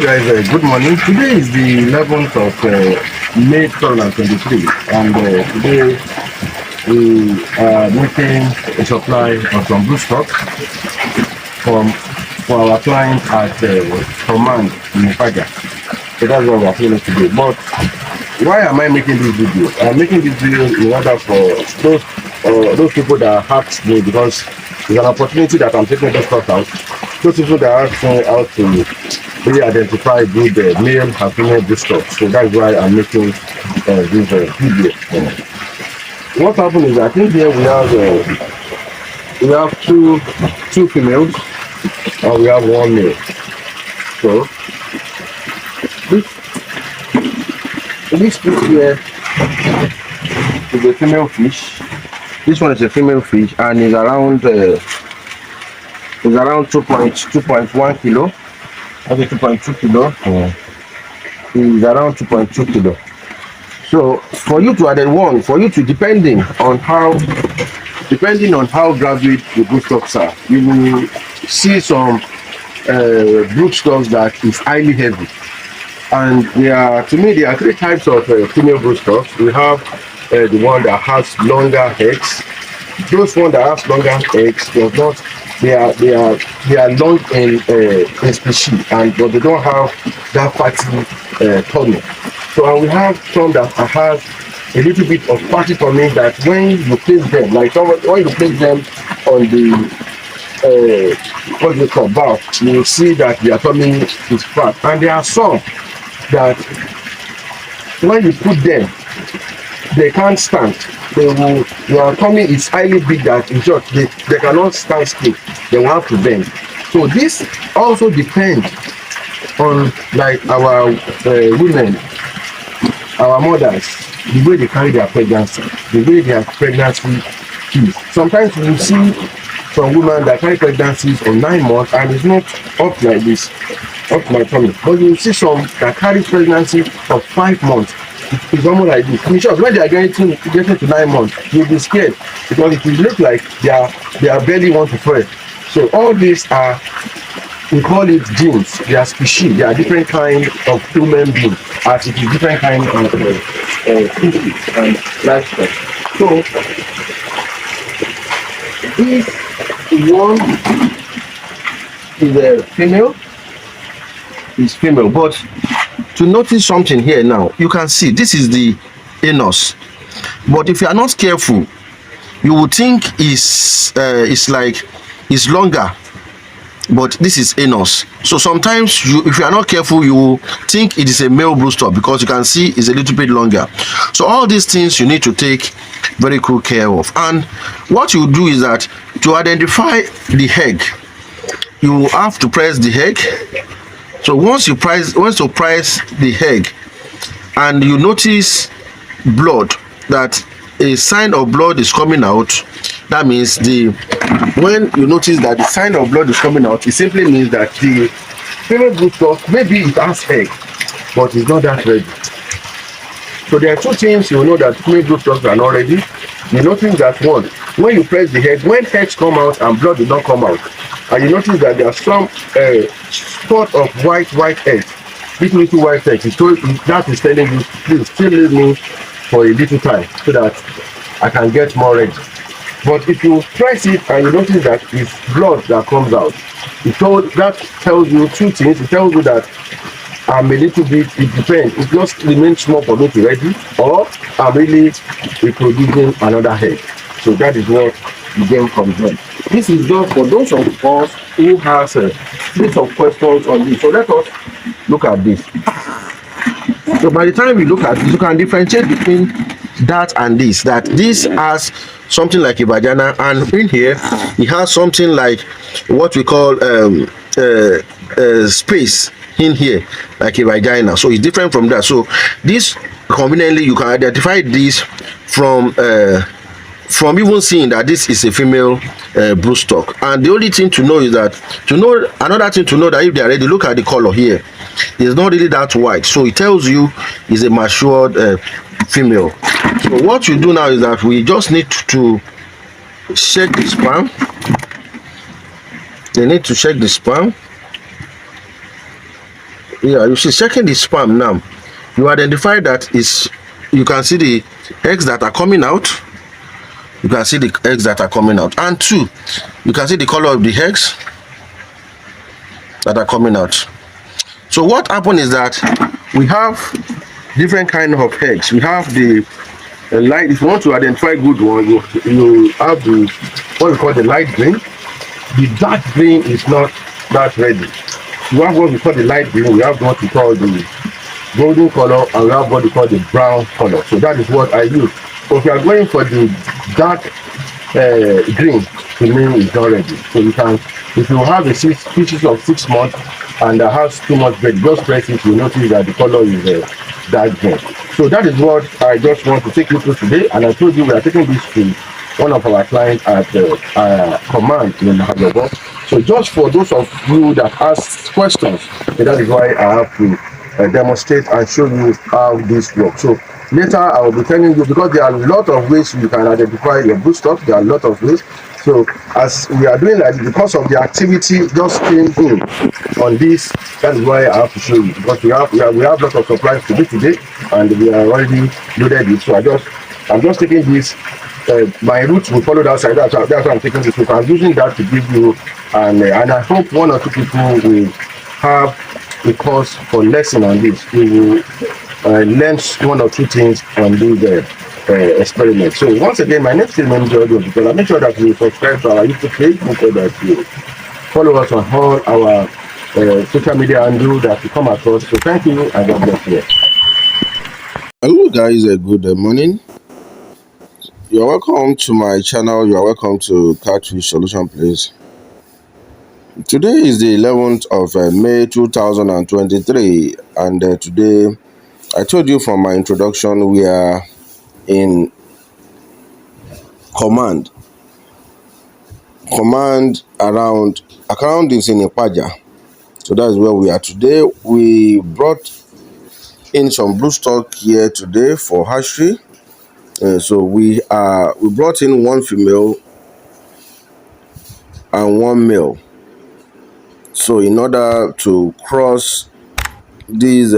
guys, good morning. Today is the 11th of May 2023, and today we are making a supply of some Broodstocks for our client at Command in Ipaja. So that's what we are doing today. But why am I making this video? I'm making this video in order for those people that asked me, because it's an opportunity that I'm taking this stuff out. Those people that asked me how to really identify good male and female Broodstocks. So that's why I'm making this video. What happened is, I think here we have two females and we have one male. So this fish here is a female fish. This one is a female fish and is around 2.1 kilo. Okay, 2.2 kilo. Is around 2.2 kilo. So for you to add one, for you to depending on how gravid the Broodstocks are, you will see some Broodstocks that is highly heavy. And there are three types of female Broodstocks. We have the one that has longer eggs. Those one that has longer eggs does not. They are long in species, but they don't have that fatty tummy. So and we have some that has a little bit of fatty tummy, that when you place them, when you place them on the what they call bath, you will see that their tummy is fat. And there are some that when you put them, they can't stand. Your tummy is highly big, that in short they cannot stand still. They will have to bend. So this also depends on our women, our mothers, the way they carry their pregnancy, the way their pregnancy is. Sometimes you see some women that carry pregnancies on 9 months and it's not up like this, up my tummy. But you see some that carry pregnancy of 5 months. It's almost like this. In short, when they are getting to 9 months, you'll be scared, because it will look like their belly wants to fall. So all these are, we call it genes. They are species. They are different kinds of human beings, as it is different kinds of species and lifestyle. So this one is a female. Is female, but to notice something here now, you can see this is the anus, but if you are not careful, you would think it's longer, but this is anus. So sometimes if you are not careful, you will think it is a male Broodstock, because you can see it's a little bit longer. So all these things you need to take very good care of. And what you do is that to identify the egg, you have to press the egg. So once you press the egg and you notice blood, that a sign of blood is coming out, that means when you notice that the sign of blood is coming out, it simply means that the female Broodstock, maybe it has egg, but it's not that ready. So there are two things you will know that female Broodstocks are not ready. You notice that one, when you press the egg, when eggs come out and blood did not come out, and you notice that there are some sort of white eggs, little white eggs, that is telling you, please still leave me for a little time so that I can get more eggs. But if you press it and you notice that it's blood that comes out, that tells you two things. It tells you that I'm a little bit, it depends, it just remains small for me to ready, or I'm really reproducing another egg. So that is what the game comes in. This is just for those of us who has a list of questions on this. So let us look at this. So by the time we look at this, you can differentiate between that and this. That this has something like a vagina, and in here it has something like what we call space in here, like a vagina. So it's different from that. So this, conveniently, you can identify this from even seeing that this is a female Broodstock. And the only thing to know is that another thing to know that if they are ready, look at the color here. It's not really that white, so it tells you it's a matured female. So what you do now is that we just need to check the sperm. They need to check the sperm. Yeah, you see, checking the sperm now, you identify that is, you can see the eggs that are coming out. You can see the eggs that are coming out, and two, you can see the color of the eggs that are coming out. So what happened is that we have different kind of eggs. We have the light. If you want to identify good one, you have the what we call the light green. The dark green is not that ready. You have what we call the light green. We have what we call the golden color, and we have what we call the brown color. So that is what I use. So if you are going for the dark green, to me is not ready. So you can, if you have a species of 6 months and that has too much bread, just press it, you notice that the color is dark green. So that is what I just want to take you through today. And I told you we are taking this to one of our clients at Command in Hagobo. So just for those of you that ask questions, that is why I have to demonstrate and show you how this works. So later I will be telling you, because there are a lot of ways you can identify your broodstock. There are a lot of ways. So as we are doing that, because of the activity just came in on this, that is why I have to show you, because we have lots of supplies to do today, and we are already loaded it. So I'm just taking this. My roots will follow that side. That's why I'm taking this. So I'm using that to give you, and I hope one or two people will have a course for lesson on this. We will learn one or two things on this experiment. So once again, my name is Jordan, because I make sure that you subscribe to our YouTube page, so that you follow us on all our social media and do that you come across. So thank you, and God bless you. Hello guys, good morning. You're welcome to my channel. You are welcome to Catfish Solution Place. Today is the 11th of May 2023, and today I told you from my introduction we are in command around is in Ipaja. So that's where we are today. We brought in some broodstock here today for hatchery. So we brought in one female and one male. So in order to cross these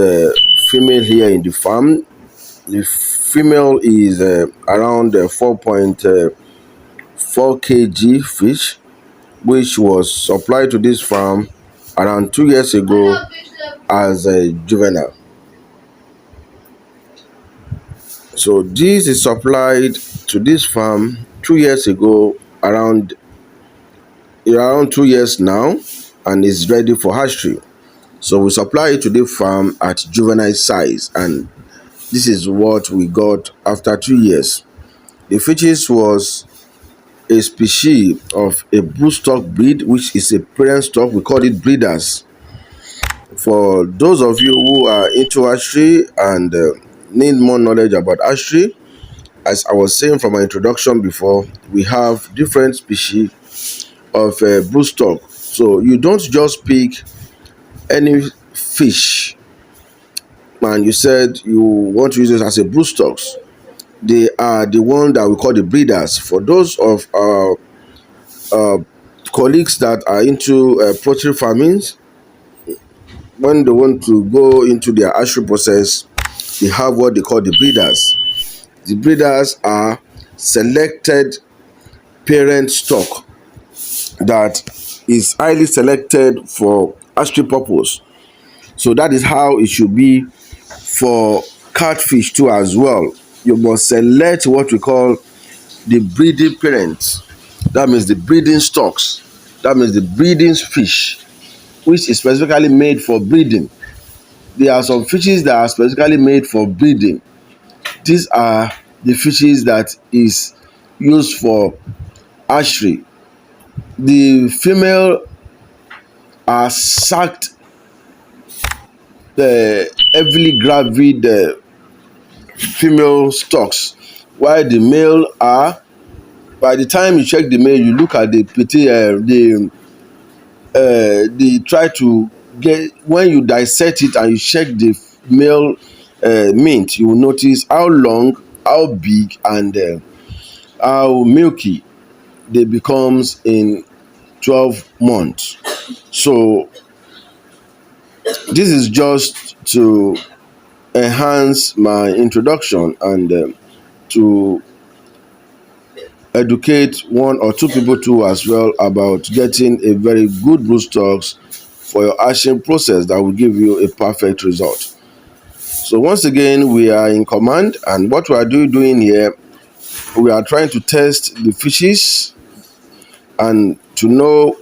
female here in the farm, the female is around 4.4 kg fish, which was supplied to this farm around 2 years ago as a juvenile. So this is supplied to this farm 2 years ago, around 2 years now, and is ready for hatchery. So we supply it to the farm at juvenile size, and this is what we got after 2 years. The fishes was a species of a broodstock breed, which is a parent stock. We call it breeders. For those of you who are into hatchery and need more knowledge about hatchery, as I was saying from my introduction before, we have different species of broodstock. So you don't just pick any fish and you said you want to use it as a broodstocks. They are the one that we call the breeders. For those of our colleagues that are into poultry farming, when they want to go into their hatchery process, they have what they call the breeders. The breeders are selected parent stock that is highly selected for hatchery purpose. So that is how it should be for catfish too as well. You must select what we call the breeding parents. That means the breeding stocks. That means the breeding fish, which is specifically made for breeding. There are some fishes that are specifically made for breeding. These are the fishes that is used for hatchery. The female are sacked heavily gravid female stocks, while the male are, by the time you check the male, you look at the they try to get, when you dissect it and you check the male mint, you will notice how long, how big, and how milky they becomes in 12 months. So This is just to enhance my introduction and to educate one or two people too as well about getting a very good Broodstocks for your hatching process that will give you a perfect result. So once again, we are in command, and what we are doing here, we are trying to test the fishes and to know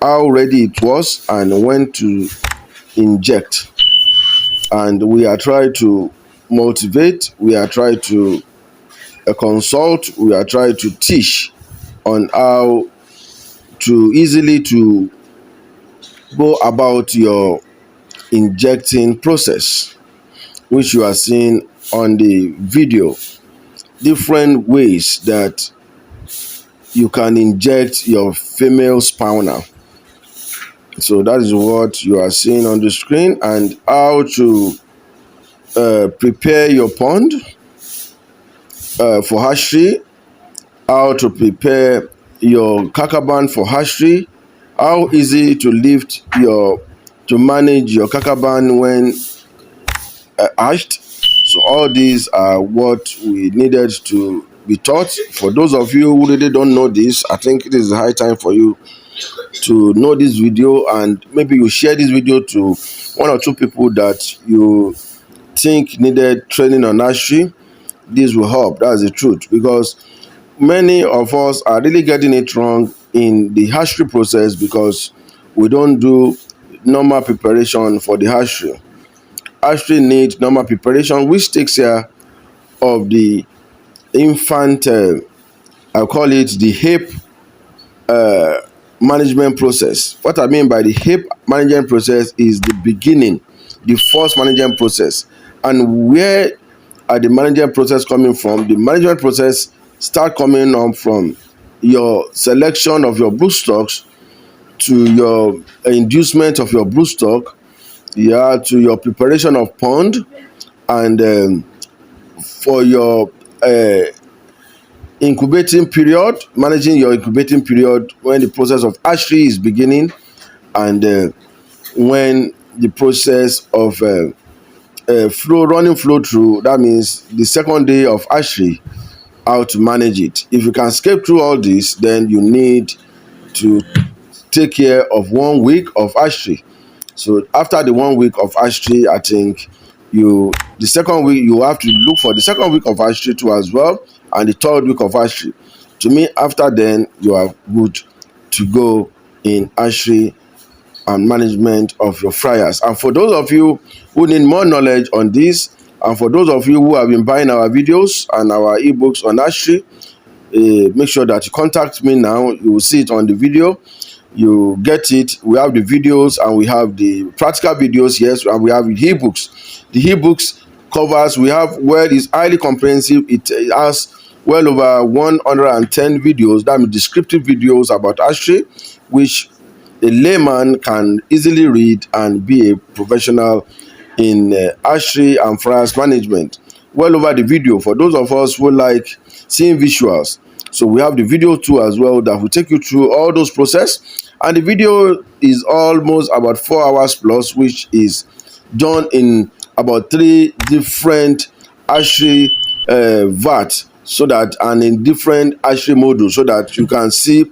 how ready it was and when to inject. And we are trying to motivate, we are trying to consult, we are trying to teach on how to easily to go about your injecting process, which you are seeing on the video. Different ways that you can inject your female spawner. So that is what you are seeing on the screen, and how to prepare your pond for hatchery, how to prepare your kakaban for hatchery, how easy to manage your kakaban when hatched. So all these are what we needed to be taught. For those of you who really don't know this, I think it is high time for you to know this video, and maybe you share this video to one or two people that you think needed training on hatchery. This will help. That's the truth, because many of us are really getting it wrong in the hatchery process because we don't do normal preparation for the hatchery. Hatchery needs normal preparation, which takes care of the infant, I call it the HAPE management process. What I mean by the HAPE management process is the beginning, the first management process. And where are the management process coming from? The management process start coming up from your selection of your broodstocks to your inducement of your broodstock, yeah, to your preparation of pond, and for your incubating period, managing your incubating period when the process of hatchery is beginning, and when the process of flow through, that means the second day of hatchery, how to manage it. If you can skip through all this, then you need to take care of 1 week of hatchery. So after the 1 week of hatchery, I think the second week, you have to look for the second week of hatchery too as well, and the third week of hatchery. To me, after then, you are good to go in hatchery and management of your fryers. And for those of you who need more knowledge on this, and for those of you who have been buying our videos and our ebooks on hatchery, make sure that you contact me now. You will see it on the video. You get it. We have the videos and we have the practical videos, yes, and we have the ebooks. The ebooks covers, we have where it's highly comprehensive. It has well over 110 videos, that means descriptive videos about hatchery, which a layman can easily read and be a professional in hatchery and fryers management. Well over the video for those of us who like seeing visuals. So we have the video too as well that will take you through all those process. And the video is almost about 4 hours plus, which is done in about 3 different hatchery VAT, so that, and in different hatchery modules, so that you can see